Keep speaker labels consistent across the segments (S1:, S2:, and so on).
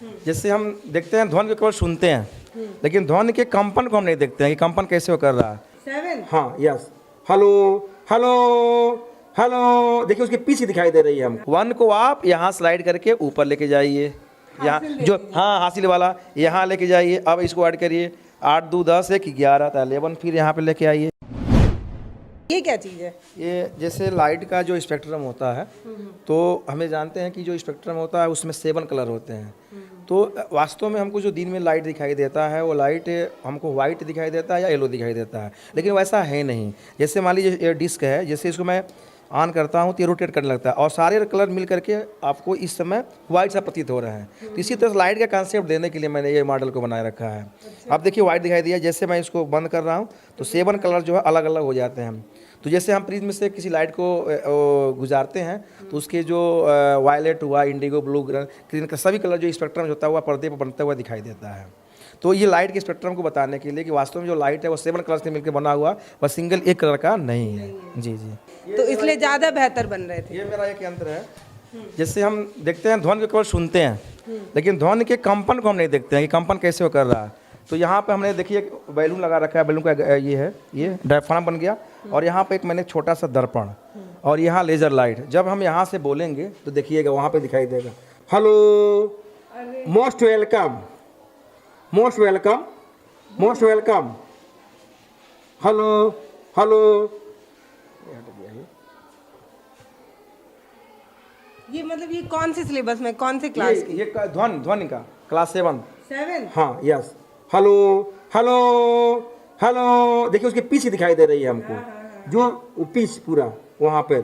S1: जैसे हम देखते हैं ध्वनि को केवल सुनते हैं, लेकिन ध्वनि के कंपन को हम नहीं देखते हैं कि कंपन कैसे वो कर रहा है।
S2: 7
S1: हाँ, यस, हेलो हेलो हेलो, देखिए उसकी पीछे दिखाई दे रही है हमको। 1 को आप यहाँ स्लाइड करके ऊपर लेके जाइए, यहाँ जो हाँ हासिल वाला यहाँ लेके जाइए। अब इसको ऐड करिए, 8 2 10 1 11 था 11, फिर यहाँ पे लेके आइए।
S2: ये क्या चीज़ है?
S1: ये जैसे लाइट का जो स्पेक्ट्रम होता है, तो हमें जानते हैं कि जो स्पेक्ट्रम होता है उसमें 7 कलर होते हैं। तो वास्तव में हमको जो दिन में लाइट दिखाई देता है वो लाइट हमको वाइट दिखाई देता है या येलो दिखाई देता है, लेकिन वैसा है नहीं। जैसे मान लीजिए ये डिस्क है, जैसे इसको मैं ऑन करता हूँ तो ये रोटेट करने लगता है और सारे कलर मिल करके आपको इस समय वाइट सा प्रतीत हो रहा है। तो इसी तरह लाइट का कंसेप्ट देने के लिए मैंने ये मॉडल को बनाए रखा है। अब देखिए वाइट दिखाई दिया, जैसे मैं इसको बंद कर रहा हूँ तो 7 कलर जो है अलग अलग हो जाते हैं। तो जैसे हम प्रिज्म से किसी लाइट को गुजारते हैं तो उसके जो वायलेट हुआ, इंडिगो, ब्लू, ग्रीन का सभी कलर जो स्पेक्ट्रम होता है वह पर्दे पर बनता हुआ दिखाई देता है। तो ये लाइट के स्पेक्ट्रम को बताने के लिए कि वास्तव में जो लाइट है वो 7 कलर से मिलकर बना हुआ, वह सिंगल एक कलर का नहीं है। जी जी,
S2: तो इसलिए ज़्यादा बेहतर बन रहे थे।
S1: ये मेरा एक यंत्र है। जैसे हम देखते हैं ध्वनि को केवल सुनते हैं, लेकिन ध्वनि के कंपन को हम नहीं देखते हैं कि कंपन कैसे वो कर रहा है। तो यहाँ पे हमने देखिए एक बैलून लगा रखा है, बैलून का ये है, ये डायफ्राम बन गया, और यहाँ पे एक मैंने छोटा सा दर्पण, और यहाँ लेजर लाइट। जब हम यहाँ से बोलेंगे तो देखिएगा वहाँ पे दिखाई देगा, hello, most welcome, most welcome, most welcome, hello hello.
S2: ये मतलब ये कौन से सिलेबस में, कौन से क्लास की?
S1: ये ध्वनि का क्लास 7।
S2: 7?
S1: हाँ, यस, हेलो हेलो हेलो, देखिए उसकी पीछे दिखाई दे रही है हमको, जो पीछ पूरा वहाँ पे,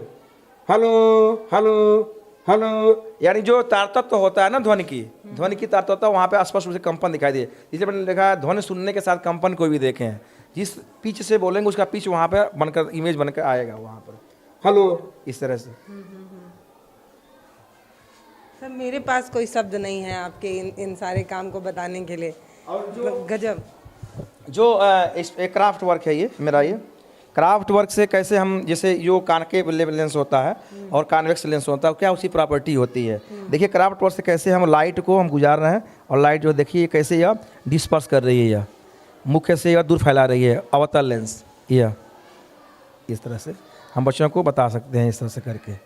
S1: हेलो हेलो हेलो, यानी जो तारतत्व होता है ना ध्वनि की तारतत्व वहाँ पे स्पष्ट रूप से कंपन दिखाई दे। जिसे मैंने लिखा है ध्वनि सुनने के साथ कंपन कोई भी देखें, जिस पिच से बोलेंगे उसका पिच वहाँ पे बनकर इमेज बनकर आएगा वहाँ पर, हेलो, इस तरह से।
S2: सर मेरे पास कोई शब्द नहीं है आपके इन सारे काम को बताने के लिए।
S1: और जो
S2: गजब,
S1: जो एक क्राफ्ट वर्क है, ये मेरा ये क्राफ्ट वर्क से कैसे हम, जैसे जो कॉनकेव लेंस होता है और कॉन्वेक्स लेंस होता है, क्या उसकी प्रॉपर्टी होती है। देखिए क्राफ्ट वर्क से कैसे हम लाइट को हम गुजार रहे हैं, और लाइट जो देखिए कैसे यह डिस्पर्स कर रही है, यह मुख्य से यह दूर फैला रही है, अवतल लेंस। यह इस तरह से हम बच्चों को बता सकते हैं, इस तरह से करके।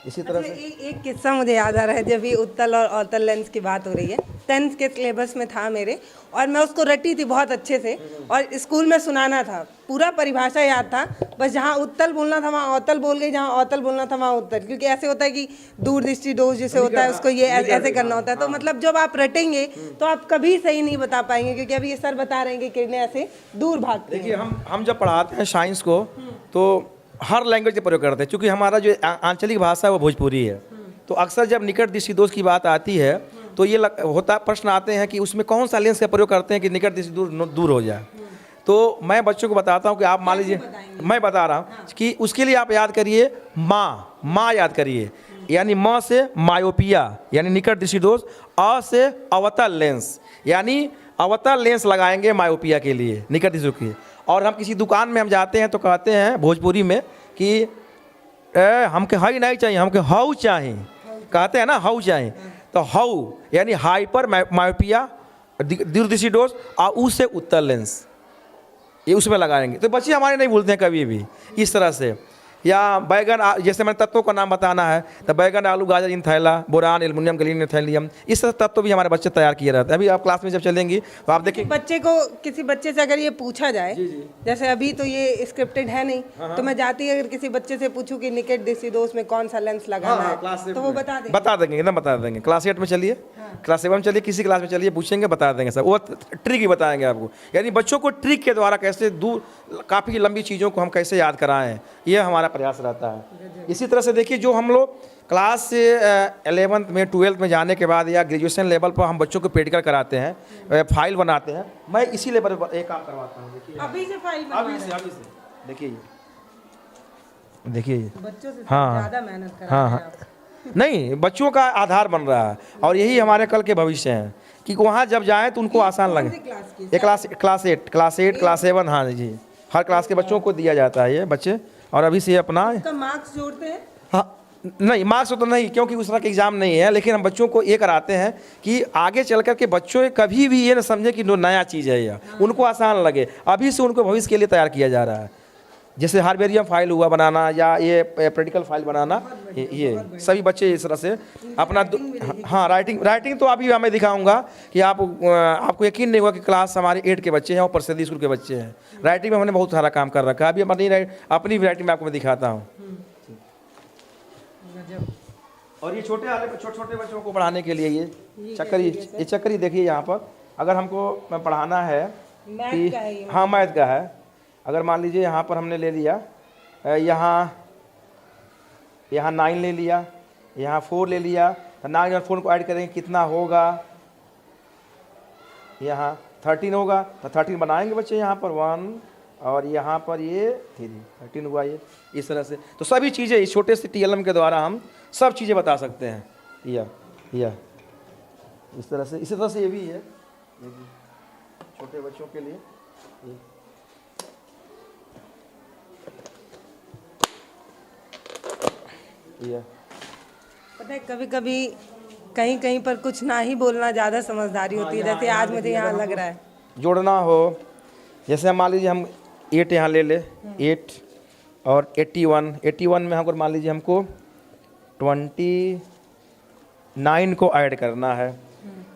S1: इसी तरह से
S2: एक किस्सा मुझे याद आ रहा है, जब ये उत्तल और अवतल लेंस की बात हो रही है। 10th के सिलेबस में था मेरे, और मैं उसको रटी थी बहुत अच्छे से, और स्कूल में सुनाना था, पूरा परिभाषा याद था, बस जहाँ उत्तल बोलना था वहाँ अवतल बोल गई, जहाँ अवतल बोलना था वहाँ उत्तल, क्योंकि ऐसे होता है कि दूरदृष्टि दोष जिसे होता है उसको ये ऐसे करना होता है। तो मतलब जब आप रटेंगे तो आप कभी सही नहीं बता पाएंगे, क्योंकि अभी ये सर बता रहे हैं कि किरणें ऐसे दूर भागती हैं।
S1: देखिए हम जब पढ़ाते हैं साइंस को तो हर लैंग्वेज का प्रयोग करते हैं, क्योंकि हमारा जो आंचलिक भाषा है वो भोजपुरी है। तो अक्सर जब निकट दृष्टि दोष की बात आती है तो ये होता प्रश्न आते हैं कि उसमें कौन सा लेंस का प्रयोग करते हैं कि निकट दृष्टि दूर हो जाए। तो मैं बच्चों को बताता हूँ कि आप मान लीजिए, मैं बता रहा हूँ कि उसके लिए आप याद करिए माँ याद करिए, यानी म से मायोपिया यानी निकट दृष्टि दोष, अ से अवतल लेंस यानी अवतल लेंस लगाएंगे मायोपिया के लिए, निकट दृष्टि की। और हम किसी दुकान में हम जाते हैं तो कहते हैं भोजपुरी में कि हमके हाई नहीं चाहिए, हमके हाउ चाहिए, कहते हैं ना हाउ चाहिए। तो हाउ यानी हाइपर मायोपिया, दूरदृष्टि दोष, और उससे उत्तल लेंस, ये उसमें लगाएंगे। तो बच्चे हमारे नहीं भूलते हैं कभी भी इस तरह से। या बैगन, जैसे मैंने तत्वों का नाम बताना है तो बैगन, आलू, गाजर, इन थैला, बोरान, एल्युमिनियम, गैलीनियम, थैलियम, इस तरह तत्व भी हमारे बच्चे तैयार किए रहते हैं। अभी आप क्लास में जब चलेंगी तो आप देखिए
S2: बच्चे को, किसी बच्चे से अगर ये पूछा जाए, जैसे अभी तो ये स्क्रिप्टेड है नहीं, तो मैं जाती अगर किसी बच्चे से पूछूं कि निकट दृष्टि दोष में कौन सा लेंस लगाना है, तो वो बता
S1: देंगे, एकदम बता देंगे। क्लास 8 में चलिए, क्लास 7 में चलिए, किसी क्लास में चलिए, पूछेंगे बता देंगे सब, वो ट्रिक ही बताएंगे आपको। यानी बच्चों को ट्रिक के द्वारा कैसे दूर काफ़ी लंबी चीज़ों को हम कैसे याद कराएं, ये हमारा प्रयास रहता है। इसी तरह से देखिए जो हम लोग क्लास 11th में 12th में जाने के बाद या ग्रेजुएशन लेवल पर हम बच्चों को प्रैक्टिकल कराते हैं, फाइल बनाते हैं, मैं इसी लेवल पर एक काम करवाता हूँ। देखिए
S2: अभी से फाइल,
S1: अभी से देखिए
S2: बच्चों से
S1: हाँ
S2: ज़्यादा मेहनत कर
S1: हाँ हाँ नहीं, बच्चों का आधार बन रहा है, और यही हमारे कल के भविष्य हैं कि वहाँ जब जाएँ तो उनको आसान लगे। ये क्लास 8, क्लास 7, हाँ जी, हर क्लास के बच्चों को दिया जाता है ये बच्चे, और अभी से अपना
S2: मार्क्स जोड़ते हैं।
S1: हाँ नहीं मार्क्स तो नहीं, क्योंकि उस तरह का एग्ज़ाम नहीं है, लेकिन हम बच्चों को ये कराते हैं कि आगे चल कर के बच्चों कभी भी ये ना समझे कि नया चीज़ है यह, उनको आसान लगे। अभी से उनको भविष्य के लिए तैयार किया जा रहा है। जैसे हार्बेरियम फाइल हुआ बनाना या ये प्रैक्टिकल फाइल बनाना, ये सभी बच्चे इस तरह से अपना हाँ राइटिंग तो अभी मैं दिखाऊंगा कि आपको यकीन नहीं होगा कि क्लास हमारे 8 के बच्चे हैं और प्रसिद्धि स्कूल के बच्चे हैं। राइटिंग में हमने बहुत सारा काम कर रखा है। अभी अपनी राइटिंग में आपको मैं दिखाता हूँ। और ये छोटे बच्चों को पढ़ाने के लिए ये चक्करी देखिए यहाँ पर, अगर हमको पढ़ाना है कि हाँ मैथ का है, अगर मान लीजिए यहाँ पर हमने ले लिया, यहाँ 9 ले लिया, यहाँ 4 ले लिया, तो 9 और 4 को ऐड करेंगे कितना होगा, यहाँ 13 होगा, तो 13 बनाएंगे बच्चे यहाँ पर 1 और यहाँ पर ये 13 हुआ ये इस तरह से। तो सभी चीज़ें इस छोटे से TLM के द्वारा हम सब चीज़ें बता सकते हैं। या इस तरह से ये भी है छोटे बच्चों के लिए।
S2: पता है कभी कभी कहीं पर कुछ ना ही बोलना ज़्यादा समझदारी होती है, जैसे आज मुझे यहाँ लग रहा है।
S1: जोड़ना हो, जैसे मान लीजिए हम 8 यहाँ ले ले, 8 और 81 में हमको मान लीजिए हमको 29 को ऐड करना है,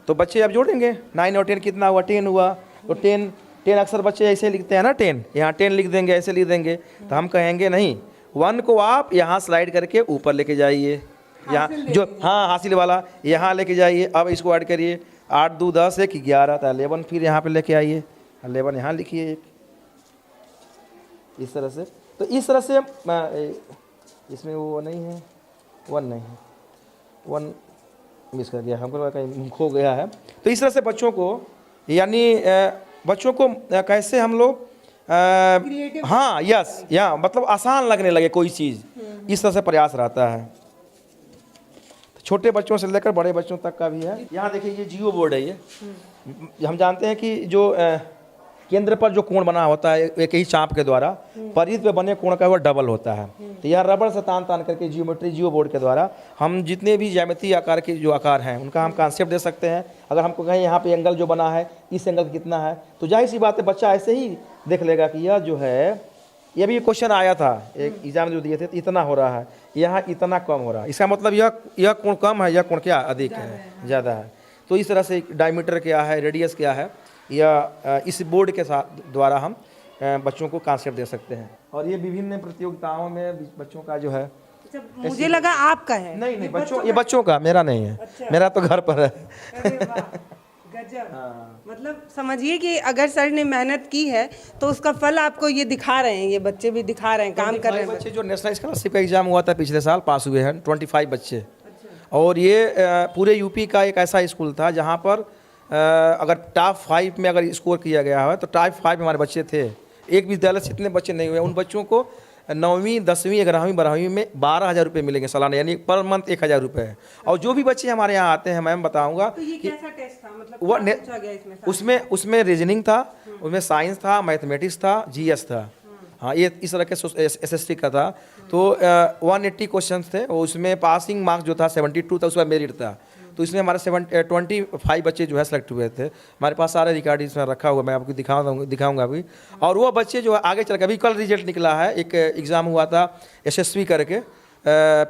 S1: तो बच्चे अब जोड़ेंगे 9 और 10 कितना हुआ, 10 हुआ। तो 10 अक्सर बच्चे ऐसे लिखते हैं ना, 10 यहाँ 10 लिख देंगे, ऐसे लिख देंगे। तो हम कहेंगे नहीं, 1 को आप यहाँ स्लाइड करके ऊपर लेके जाइए, यहाँ जो हासिल वाला यहाँ लेके जाइए। अब इसको ऐड करिए, 8 2 10 1 11 था 11, फिर यहाँ पे लेके आइए 11, यहाँ लिखिए 1, इस तरह से। तो इस तरह से इसमें वो नहीं है, 1 नहीं है, 1 मिस कर गया, हमको कहीं खो गया है। तो इस तरह से बच्चों को, यानी बच्चों को कैसे हम लोग हाँ यस या मतलब आसान लगने लगे कोई चीज़, इस तरह से प्रयास रहता है। तो छोटे बच्चों से लेकर बड़े बच्चों तक का भी है। यहाँ देखिए ये जियो बोर्ड है। ये हम जानते हैं कि जो केंद्र पर जो कोण बना होता है एक ही चाप के द्वारा, परिध पे बने कोण का वो डबल होता है। तो यह रबड़ से तान करके जियो बोर्ड के द्वारा हम जितने भी ज्यामितीय आकार के जो आकार हैं उनका हम कॉन्सेप्ट दे सकते हैं। अगर हमको कहें यहाँ पे एंगल जो बना है इस एंगल कितना है, तो जाहिर सी बात है बच्चा ऐसे ही देख लेगा कि यह जो है, ये भी क्वेश्चन आया था एक एग्जाम जो दिए थे, इतना हो रहा है, यहाँ इतना कम हो रहा है, इसका मतलब यह कोण कम है, यह कोण क्या अधिक है, ज़्यादा है। तो इस तरह से डायमीटर क्या है, रेडियस क्या है, या इस बोर्ड के साथ द्वारा हम बच्चों को कॉन्सेप्ट दे सकते हैं। और ये विभिन्न प्रतियोगिताओं में बच्चों का जो है,
S2: मुझे लगा आपका है।
S1: नहीं बच्चों, ये बच्चों का, मेरा नहीं है। अच्छा। मेरा तो घर पर है।
S2: गजब। मतलब समझिए कि अगर सर ने मेहनत की है तो उसका फल आपको ये दिखा रहे हैं, ये बच्चे भी दिखा रहे हैं, काम कर रहे हैं।
S1: बच्चे जो नेशनल स्कॉलरशिप का एग्जाम हुआ था पिछले साल पास हुए हैं 25 बच्चे। और ये पूरे यूपी का एक ऐसा स्कूल था जहाँ पर अगर टॉप 5 में अगर स्कोर किया गया है तो टॉप 5 में हमारे बच्चे थे। एक विद्यालय से इतने बच्चे नहीं हुए। उन बच्चों को 9वीं 10वीं 11वीं 12वीं में 12,000 रुपये मिलेंगे सालाना, यानी पर मंथ 1,000 रुपये है। और जो भी बच्चे हमारे यहाँ आते हैं, मैं बताऊँगा
S2: तो ये कैसा टेस्ट था, मतलब
S1: वो
S2: क्या पूछा गया
S1: उसमें रीजनिंग था, उसमें साइंस था, मैथमेटिक्स था, GS था। हाँ, ये इस तरह के SST का था। तो 180 क्वेश्चन थे, और उसमें पासिंग मार्क्स जो था 72 था, उसका मेरिट था। तो इसमें हमारे 25 बच्चे जो है सेलेक्ट हुए थे। हमारे पास सारे रिकॉर्ड इसमें रखा हुआ, मैं आपको दिखाऊंगा अभी। और वो बच्चे जो है आगे चल के, अभी कल रिजल्ट निकला है, एक एग्ज़ाम हुआ था SSV करके,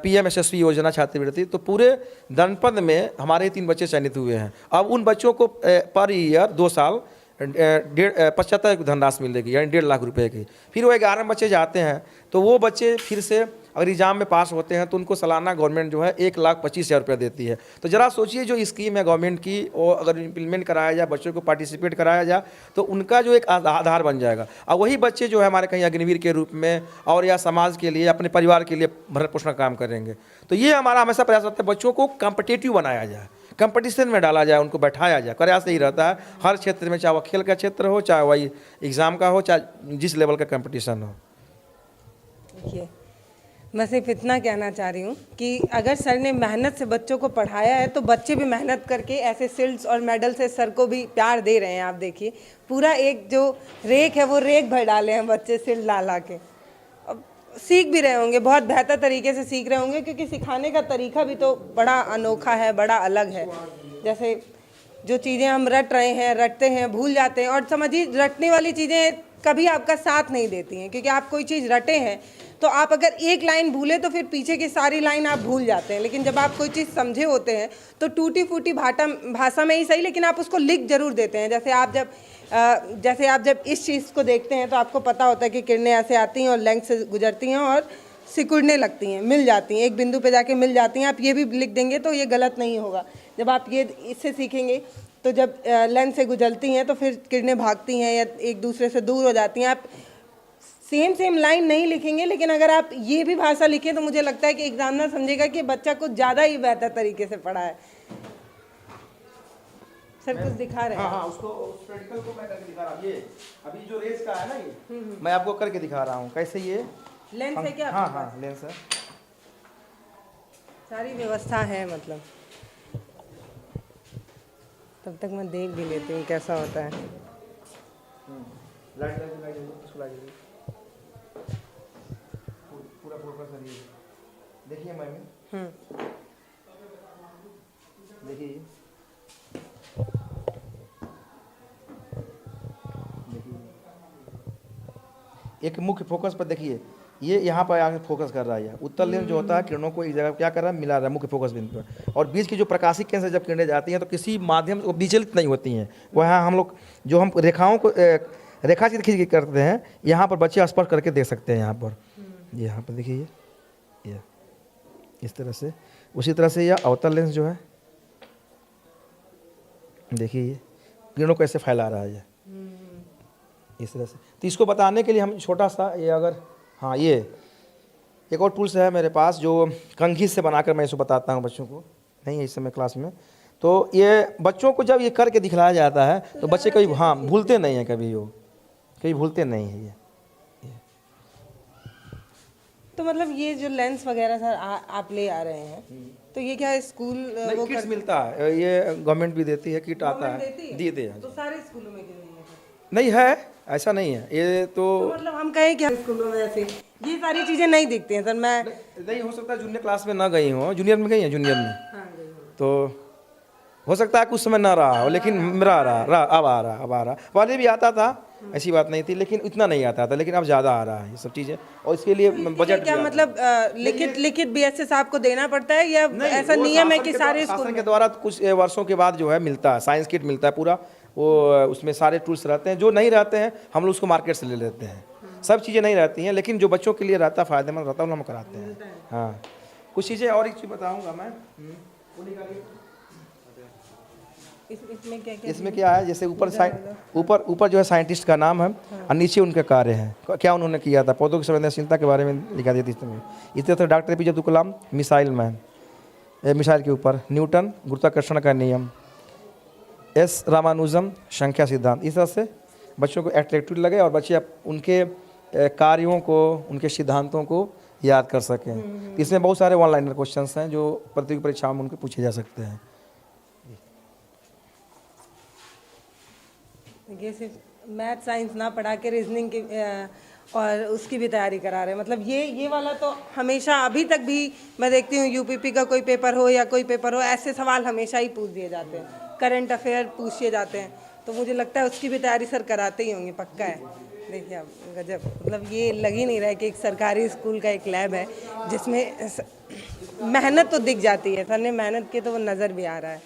S1: PM SSV योजना छात्रवृत्ति। तो पूरे जनपद में हमारे 3 बच्चे चयनित हुए हैं। अब उन बच्चों को पर ईयर 2 साल 75 की धनराशि मिलेगी, यानी 1.5 लाख रुपए की। फिर वो 11 बच्चे जाते हैं, तो वो बच्चे फिर से अगर एग्जाम में पास होते हैं तो उनको सालाना गवर्नमेंट जो है 1,25,000 रुपये देती है। तो ज़रा सोचिए, जो स्कीम है गवर्नमेंट की, वो अगर इम्प्लीमेंट कराया जाए, बच्चों को पार्टिसिपेट कराया जाए, तो उनका जो एक आधार बन जाएगा। और वही बच्चे जो है हमारे कहीं अग्निवीर के रूप में और या समाज के लिए, अपने परिवार के लिए भरण पोषण काम करेंगे। तो ये हमारा हमेशा प्रयास रहता है बच्चों को कॉम्पिटिटिव बनाया जाए, कंपटीशन में डाला जाए, उनको बैठाया जाए। प्रयास यही रहता है हर क्षेत्र में, चाहे वह खेल का क्षेत्र हो, चाहे वही एग्ज़ाम का हो, चाहे जिस लेवल का कंपटीशन हो।
S2: देखिए, मैं सिर्फ इतना कहना चाह रही हूँ कि अगर सर ने मेहनत से बच्चों को पढ़ाया है तो बच्चे भी मेहनत करके ऐसे शील्ड्स और मेडल से सर को भी प्यार दे रहे हैं। आप देखिए, पूरा एक जो रेक है वो रेक भर डाले हैं बच्चे शील्ड ला के। अब सीख भी रहे होंगे, बहुत बेहतर तरीके से सीख रहे होंगे, क्योंकि सिखाने का तरीका भी तो बड़ा अनोखा है, बड़ा अलग है। जैसे जो चीज़ें हम रटते हैं, भूल जाते हैं, और समझिए रटने वाली चीज़ें कभी आपका साथ नहीं देती हैं, क्योंकि आप कोई चीज़ रटे हैं तो आप अगर एक लाइन भूले तो फिर पीछे की सारी लाइन आप भूल जाते हैं। लेकिन जब आप कोई चीज़ समझे होते हैं तो टूटी फूटी भाषा में ही सही, लेकिन आप उसको लिख जरूर देते हैं। जैसे आप जब इस चीज़ को देखते हैं तो आपको पता होता है कि किरणें ऐसे आती हैं और लेंस से गुजरती हैं और सिकुड़ने लगती हैं, मिल जाती हैं, एक बिंदु पे जाके मिल जाती हैं। आप ये भी लिख देंगे तो ये गलत नहीं होगा। जब आप ये इससे सीखेंगे तो जब लेंस से गुजरती हैं तो फिर किरणें भागती हैं या एक दूसरे से दूर हो जाती हैं। आप सेम लाइन नहीं लिखेंगे, लेकिन अगर आप ये भी भाषा लिखें तो मुझे लगता है कि एग्जामिनर समझेगा कि बच्चा कुछ ज़्यादा ही बेहतर तरीके से पढ़ा है। सर कुछ दिखा रहे हैं?
S1: हाँ, उसको उस प्रैक्टिकल को मैं करके दिखा रहा हूँ। ये अभी जो रेस का है ना, ये मैं आपको करके दिखा रहा हूँ कैसे ये
S2: लेंस है क्या?
S1: हाँ लेंस है,
S2: सारी व्यवस्था है। मतलब तब तक मैं देख भी लेती हूँ कैसा होता है।
S1: पूरा फोकस है। देखिए मैम, देखिए एक मुख्य फोकस पर देखिए, ये यहाँ पर आगे फोकस कर रहा है। उत्तर लेंस जो होता है किरणों को एक जगह क्या कर रहा है, मिला रहा है मुख्य फोकस बिंदु पर। और बीच की जो प्रकाशिक केंद्र से जब किरणें जाती हैं तो किसी माध्यम से विचलित नहीं होती हैं। वहाँ हम लोग जो हम रेखाओं को रेखा चित्र खींच करते हैं, यहाँ पर बच्चे स्पर्श करके देख सकते हैं। यहाँ पर देखिए ये इस तरह से। उसी तरह से यह अवतल लेंस जो है, देखिए ये किरणों को ऐसे फैला रहा है ये इस तरह से। तो इसको बताने के लिए हम छोटा सा ये हाँ, ये एक और टूल्स है मेरे पास जो कंघी से बनाकर मैं इसको बताता हूँ बच्चों को। नहीं है इस समय क्लास में, तो ये बच्चों को जब ये करके दिखलाया जाता है तो बच्चे कभी भूलते नहीं हैं, कभी भूलते नहीं है ये।
S2: तो मतलब ये जो लेंस वगैरह सर आप ले आ रहे हैं, तो ये क्या स्कूल वो
S1: किट्स मिलता है, ये गवर्नमेंट भी देती है, किट आता है, देते हैं।
S2: तो सारे स्कूलों में क्यों नहीं है?
S1: नहीं है, ऐसा नहीं है ये तो
S2: मतलब हम कहें कि स्कूलों में ऐसे ये सारी चीज़ें नहीं दिखती हैं सर। मैं
S1: नहीं, हो सकता है जूनियर क्लास में ना गई हो, जूनियर में गई है, जूनियर में तो हो सकता है कुछ समय ना रहा हो, लेकिन मेरा अब आ रहा। पहले भी आता था, ऐसी बात नहीं थी, लेकिन इतना नहीं आता था, लेकिन अब ज़्यादा आ रहा है ये सब चीज़ें। और इसके लिए बजट
S2: क्या मतलब लिखित बीएसएस आपको देना पड़ता है या ऐसा नियम है कि सारे
S1: शासन के द्वारा कुछ वर्षों के बाद जो है मिलता है, साइंस किट मिलता है पूरा, वो उसमें सारे टूल्स रहते हैं। जो नहीं रहते हैं हम लोग उसको मार्केट से ले लेते हैं। सब चीज़ें नहीं रहती हैं, लेकिन जो बच्चों के लिए रहता है, फ़ायदेमंद रहता है, हम कराते हैं। हाँ, कुछ चीज़ें और एक चीज़ बताऊँगा मैं। इसमें क्या है, जैसे ऊपर जो है साइंटिस्ट का नाम है और नीचे उनके कार्य हैं, क्या उन्होंने किया था, पौधों की संवेदनशीलता के बारे में लिखा दिया था। इसी तरह doctor APJ Abdul Kalam missile के ऊपर, न्यूटन गुरुत्वाकर्षण का नियम, S रामानुजम संख्या सिद्धांत। इस तरह से बच्चों को एट्रैक्टिव लगे और बच्चे उनके कार्यों को, उनके सिद्धांतों को याद कर सकें। इसमें बहुत सारे ऑनलाइन क्वेश्चंस हैं जो प्रतियोगी परीक्षाओं में उनको पूछे जा सकते हैं।
S2: ये सिर्फ मैथ साइंस ना पढ़ा के रीजनिंग की और उसकी भी तैयारी करा रहे हैं। मतलब ये वाला तो हमेशा अभी तक भी मैं देखती हूँ, UPP का कोई पेपर हो या कोई पेपर हो, ऐसे सवाल हमेशा ही पूछ दिए जाते हैं, करंट अफेयर पूछे जाते हैं। तो मुझे लगता है उसकी भी तैयारी सर कराते ही होंगे, पक्का है। देखिए अब गजब, मतलब ये लग ही नहीं रहा है कि एक सरकारी स्कूल का एक लैब है जिसमें मेहनत तो दिख जाती है। सर ने मेहनत की तो वो नज़र भी आ रहा है।